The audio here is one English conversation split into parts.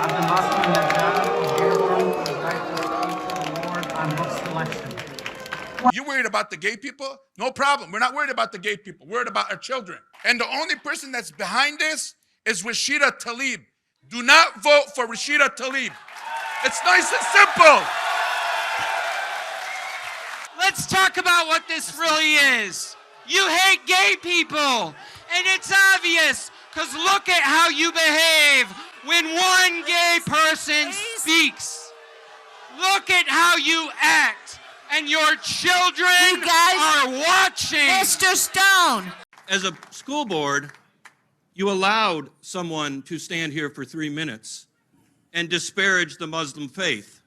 I've been lucky in the job of Dearborn for the right to speak to the board on book selection. You worried about the gay people? No problem. We're not worried about the gay people. We're worried about our children. And the only person that's behind this is Rashida Tlaib. Do not vote for Rashida Tlaib. It's nice and simple. Let's talk about what this really is. You hate gay people, and it's obvious, because look at how you behave when one gay person speaks. Look at how you act, and your children are watching. Mr. Stone. As a school board, you allowed someone to stand here for 3 minutes and disparage the Muslim faith.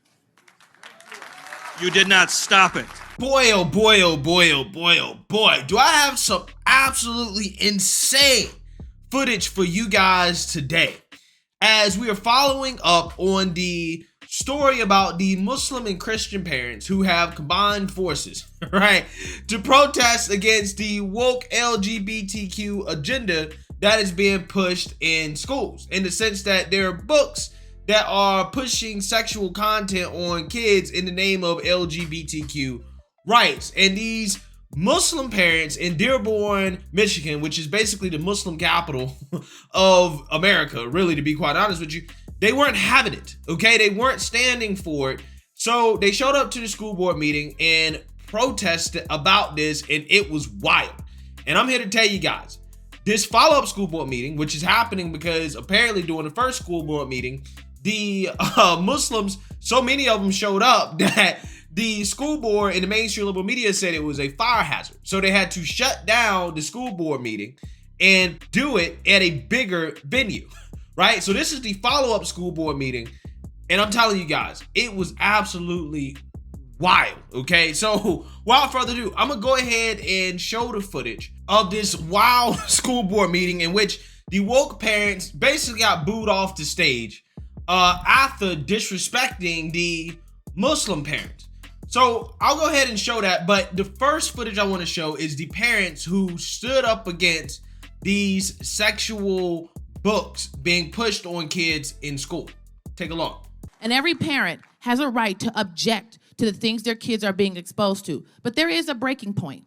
You did not stop it. Boy, oh boy, oh boy, oh boy, oh boy. Do I have some absolutely insane footage for you guys today, as we are following up on the story about the Muslim and Christian parents who have combined forces, right, to protest against the woke LGBTQ agenda that is being pushed in schools, in the sense that there are books that are pushing sexual content on kids in the name of LGBTQ rights. And these Muslim parents in Dearborn, Michigan, which is basically the Muslim capital of America, really, to be quite honest with you, they weren't having it, okay? They weren't standing for it. So they showed up to the school board meeting and protested about this, and it was wild. And I'm here to tell you guys, this follow-up school board meeting, which is happening because apparently during the first school board meeting, the Muslims, so many of them showed up that the school board and the mainstream liberal media said it was a fire hazard. So they had to shut down the school board meeting and do it at a bigger venue, right? So this is the follow-up school board meeting. And I'm telling you guys, it was absolutely wild, okay? So without further ado, I'm gonna go ahead and show the footage of this wild school board meeting in which the woke parents basically got booed off the stage after disrespecting the Muslim parents. So I'll go ahead and show that, but the first footage I want to show is the parents who stood up against these sexual books being pushed on kids in school. Take a look. And every parent has a right to object to the things their kids are being exposed to. But there is a breaking point.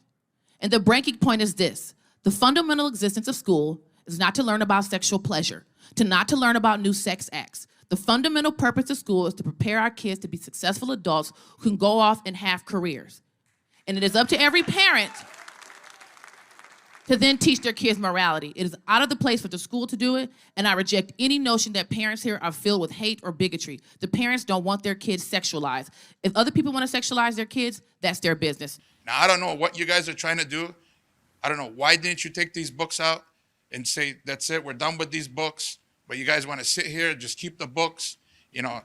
And the breaking point is this: the fundamental existence of school is not to learn about sexual pleasure, not to learn about new sex acts. The fundamental purpose of school is to prepare our kids to be successful adults who can go off and have careers. And it is up to every parent to then teach their kids morality. It is out of the place for the school to do it, and I reject any notion that parents here are filled with hate or bigotry. The parents don't want their kids sexualized. If other people want to sexualize their kids, that's their business. Now, I don't know what you guys are trying to do. I don't know, why didn't you take these books out and say, that's it, we're done with these books? But you guys want to sit here, just keep the books. You know,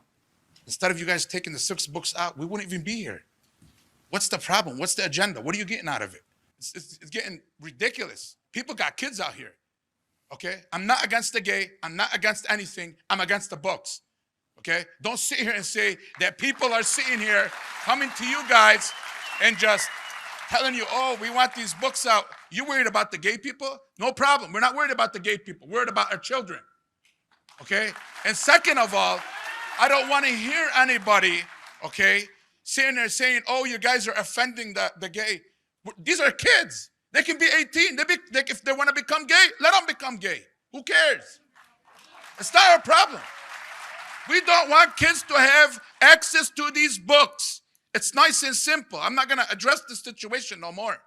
instead of you guys taking the 6 books out, we wouldn't even be here. What's the problem? What's the agenda? What are you getting out of it? It's getting ridiculous. People got kids out here, okay? I'm not against the gay. I'm not against anything. I'm against the books, okay? Don't sit here and say that people are sitting here coming to you guys and just telling you, oh, we want these books out. You worried about the gay people? No problem. We're not worried about the gay people. We're worried about our children, okay? And second of all, I don't want to hear anybody, okay, sitting there saying, oh, you guys are offending the gay. These are kids. They can be 18. If they want to become gay, let them become gay. Who cares? It's not our problem. We don't want kids to have access to these books. It's nice and simple. I'm not going to address the situation no more.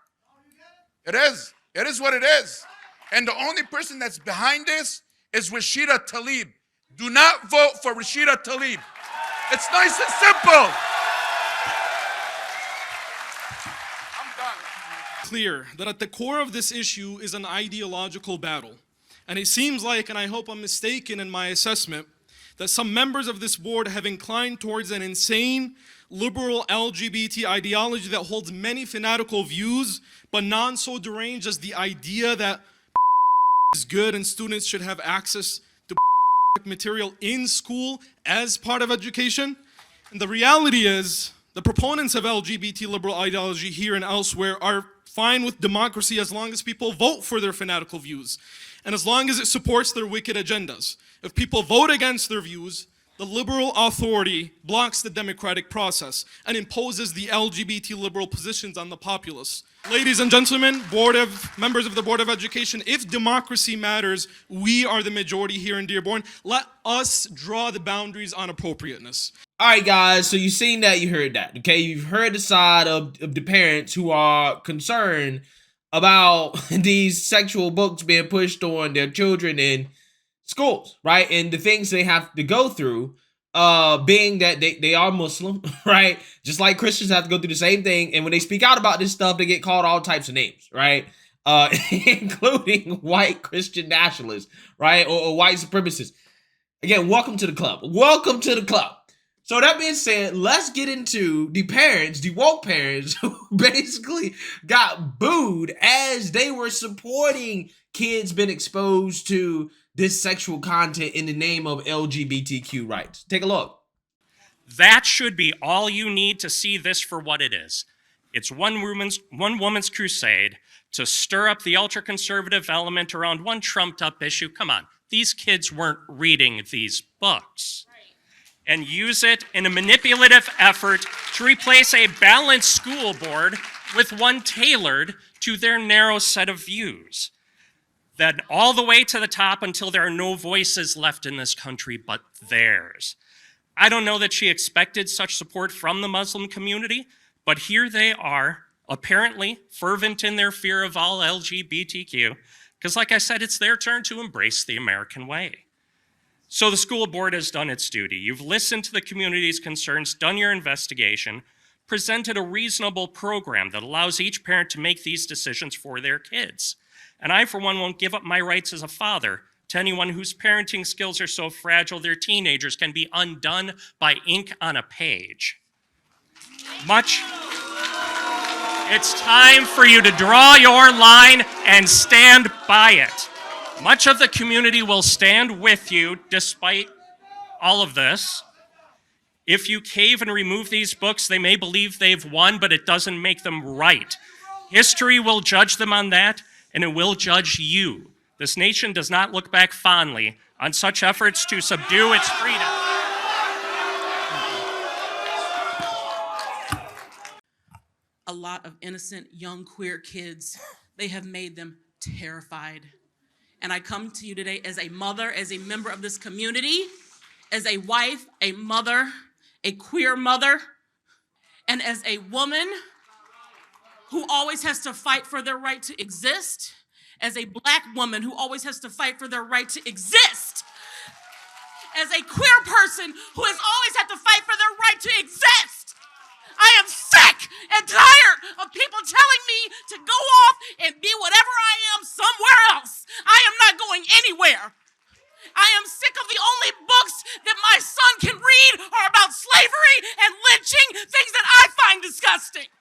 It is. It is what it is. And the only person that's behind this is Rashida Tlaib. Do not vote for Rashida Tlaib. It's nice and simple. Clear that at the core of this issue is an ideological battle. And it seems like, and I hope I'm mistaken in my assessment, that some members of this board have inclined towards an insane liberal LGBT ideology that holds many fanatical views, but none so deranged as the idea that is good and students should have access to material in school as part of education. And the reality is, the proponents of LGBT liberal ideology here and elsewhere are fine with democracy as long as people vote for their fanatical views and as long as it supports their wicked agendas. If people vote against their views, The liberal authority blocks the democratic process and imposes the LGBT liberal positions on the populace. Ladies and gentlemen, members of the Board of Education, if democracy matters, we are the majority here in Dearborn. Let us draw the boundaries on appropriateness. All right, guys, so you've seen that, you heard that, okay? You've heard the side of the parents who are concerned about these sexual books being pushed on their children in schools, right? And the things they have to go through, being that they are Muslim, right? Just like Christians have to go through the same thing. And when they speak out about this stuff, they get called all types of names, right? Including white Christian nationalists, right? Or white supremacists. Again, welcome to the club. Welcome to the club. So that being said, let's get into the parents, the woke parents who basically got booed as they were supporting kids being exposed to this sexual content in the name of LGBTQ rights. Take a look. That should be all you need to see this for what it is. It's one woman's crusade to stir up the ultra-conservative element around one trumped-up issue. Come on, these kids weren't reading these books. And use it in a manipulative effort to replace a balanced school board with one tailored to their narrow set of views. Then all the way to the top until there are no voices left in this country but theirs. I don't know that she expected such support from the Muslim community, but here they are, apparently fervent in their fear of all LGBTQ, because like I said, it's their turn to embrace the American way. So the school board has done its duty. You've listened to the community's concerns, done your investigation, presented a reasonable program that allows each parent to make these decisions for their kids. And I, for one, won't give up my rights as a father to anyone whose parenting skills are so fragile their teenagers can be undone by ink on a page. It's time for you to draw your line and stand by it. Much of the community will stand with you despite all of this. If you cave and remove these books, they may believe they've won, but it doesn't make them right. History will judge them on that, and it will judge you. This nation does not look back fondly on such efforts to subdue its freedom. A lot of innocent young queer kids, they have made them terrified. And I come to you today as a mother, as a member of this community, as a wife, a mother, a queer mother, and as a woman who always has to fight for their right to exist, as a Black woman who always has to fight for their right to exist, as a queer person who has always had to fight for their right to exist. I am sick and tired of people telling me to go off and be whatever I am somewhere else. I am not going anywhere. I am sick of the only books that my son can read are about slavery and lynching, things that I find disgusting.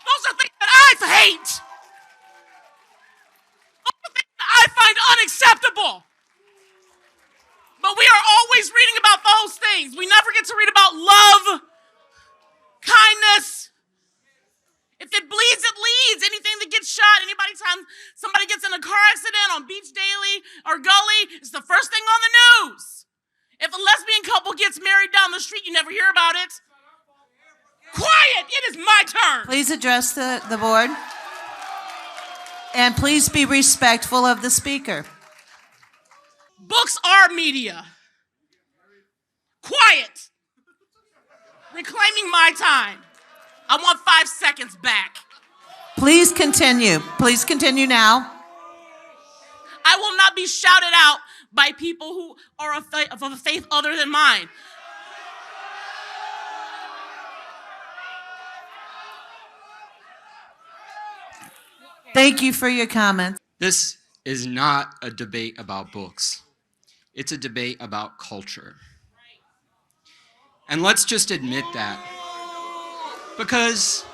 Those are things that I hate. Those are things that I find unacceptable. But we are always reading about those things. We never get to read about love, kindness. If it bleeds, it leads. Anything that gets shot, time somebody gets in a car accident on Beach Daily or Gully, it's the first thing on the news. If a lesbian couple gets married down the street, you never hear about it. Quiet, it is my turn. Please address the board. And please be respectful of the speaker. Books are media. Quiet. Reclaiming my time. I want 5 seconds back. Please continue. Please continue now. I will not be shouted out by people who are of a faith other than mine. Thank you for your comments. This is not a debate about books. It's a debate about culture. And let's just admit that. Because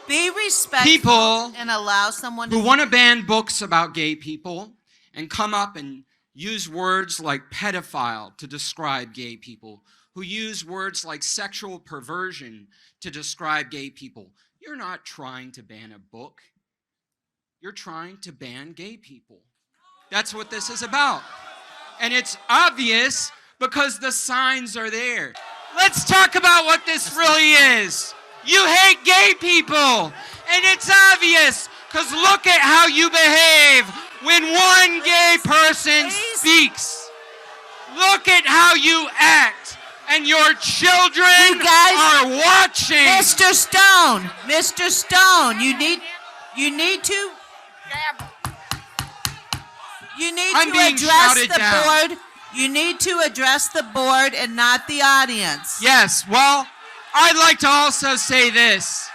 Be respectful people and allow someone who want to ban books about gay people and come up and use words like pedophile to describe gay people, who use words like sexual perversion to describe gay people, you're not trying to ban a book. You're trying to ban gay people. That's what this is about. And it's obvious because the signs are there. Let's talk about what this really is. You hate gay people, and it's obvious, because look at how you behave when one gay person speaks. Look at how you act, and your children You guys- are watching. Mr. Stone, you need to I'm being address shouted the down. board. You need to address the board and not the audience. Yes, well, I'd like to also say this.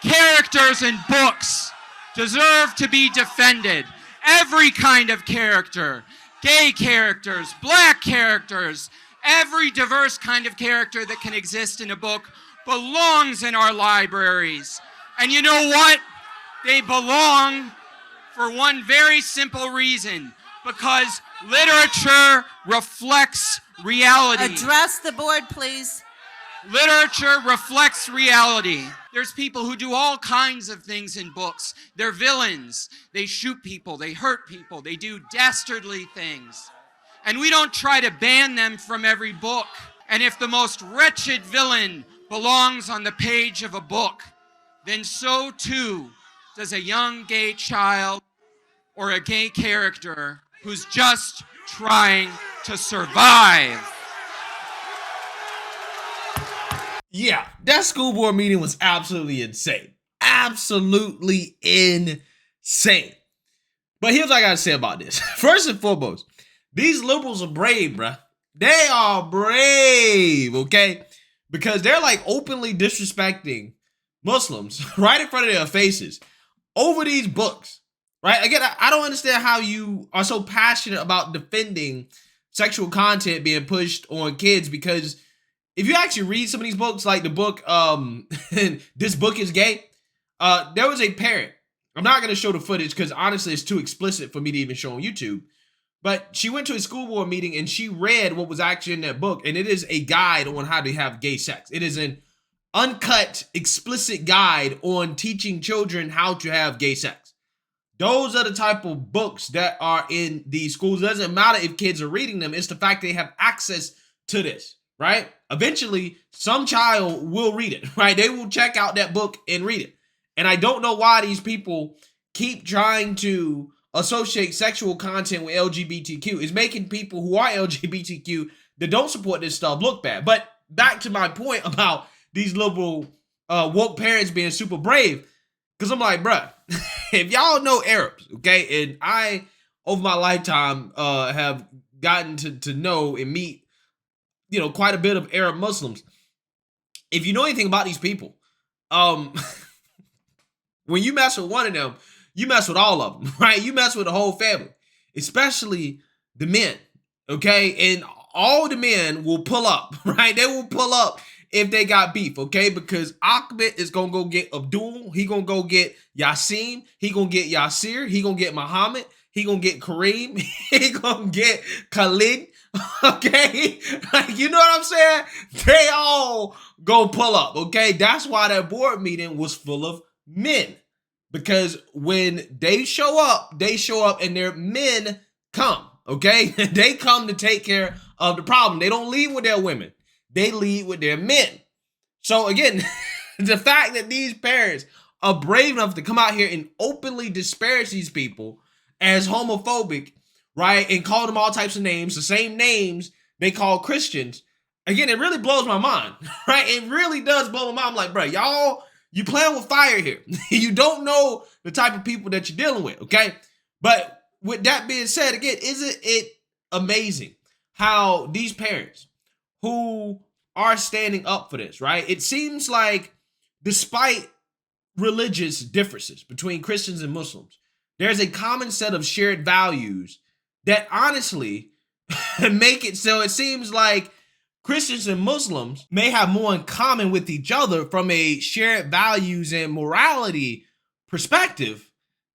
Characters in books deserve to be defended. Every kind of character. Gay characters, black characters, every diverse kind of character that can exist in a book belongs in our libraries. And you know what? They belong for one very simple reason. Because literature reflects reality. Address the board, please. Literature reflects reality. There's people who do all kinds of things in books. They're villains. They shoot people. They hurt people. They do dastardly things. And we don't try to ban them from every book. And if the most wretched villain belongs on the page of a book, then so too does a young gay child or a gay character who's just trying to survive. Yeah, that school board meeting was absolutely insane. Absolutely insane. But here's what I gotta say about this. First and foremost, these liberals are brave, bruh. They are brave, okay? Because they're like openly disrespecting Muslims right in front of their faces over these books. Right? Again, I don't understand how you are so passionate about defending sexual content being pushed on kids, because if you actually read some of these books, like the book, This Book is Gay, there was a parent. I'm not going to show the footage because honestly, it's too explicit for me to even show on YouTube. But she went to a school board meeting and she read what was actually in that book. And it is a guide on how to have gay sex. It is an uncut, explicit guide on teaching children how to have gay sex. Those are the type of books that are in these schools. It doesn't matter if kids are reading them. It's the fact they have access to this, right? Eventually, some child will read it, right? They will check out that book and read it. And I don't know why these people keep trying to associate sexual content with LGBTQ. It's making people who are LGBTQ that don't support this stuff look bad. But back to my point about these liberal woke parents being super brave, because I'm like, bruh, if y'all know Arabs, okay, and I, over my lifetime, have gotten to know and meet, quite a bit of Arab Muslims. If you know anything about these people, when you mess with one of them, you mess with all of them, right? You mess with the whole family, especially the men, okay? And all the men will pull up, right? They will pull up if they got beef, okay? Because Ahmed is going to go get Abdul. He going to go get Yasim. He going to get Yasir. He going to get Muhammad. He going to get Kareem. He going to get Khalid, okay? Like, you know what I'm saying? They all go pull up, okay? That's why that board meeting was full of men. Because when they show up and their men come, okay? They come to take care of the problem. They don't lead with their women. They lead with their men. So again, the fact that these parents are brave enough to come out here and openly disparage these people as homophobic, right? And call them all types of names, the same names they call Christians. Again, it really blows my mind, right? It really does blow my mind. I'm like, bro, y'all, you playing with fire here. You don't know the type of people that you're dealing with, okay? But with that being said, again, isn't it amazing how these parents who are standing up for this, right? It seems like despite religious differences between Christians and Muslims, there's a common set of shared values that honestly make it so it seems like Christians and Muslims may have more in common with each other from a shared values and morality perspective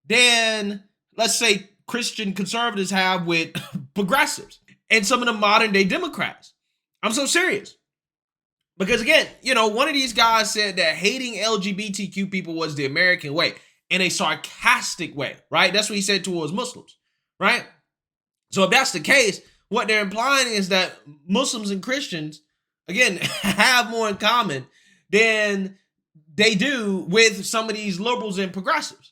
than, let's say, Christian conservatives have with progressives and some of the modern day Democrats. I'm so serious. Because again, one of these guys said that hating LGBTQ people was the American way in a sarcastic way, right? That's what he said towards Muslims, right? So if that's the case, what they're implying is that Muslims and Christians, again, have more in common than they do with some of these liberals and progressives,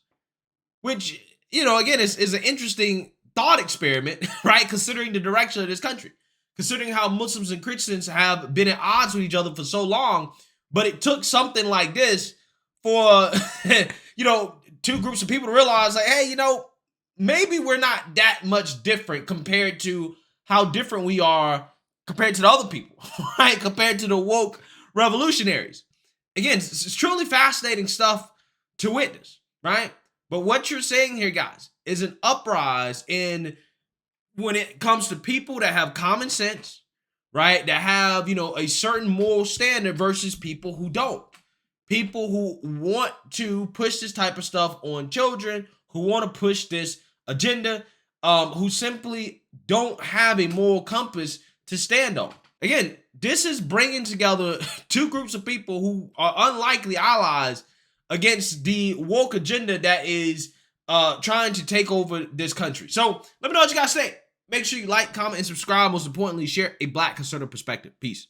which, again, is an interesting thought experiment, right? Considering the direction of this country, considering how Muslims and Christians have been at odds with each other for so long, but it took something like this for, two groups of people to realize, like, hey, maybe we're not that much different compared to how different we are compared to the other people, right? Compared to the woke revolutionaries. Again, it's truly fascinating stuff to witness, right? But what you're saying here, guys, is an uprise in when it comes to people that have common sense, right? That have, a certain moral standard versus people who don't. People who want to push this type of stuff on children, who want to push this agenda, who simply don't have a moral compass to stand on. Again, this is bringing together two groups of people who are unlikely allies against the woke agenda that is trying to take over this country. So let me know what you guys think. Make sure you like, comment, and subscribe. Most importantly, share a Black conservative perspective. Peace.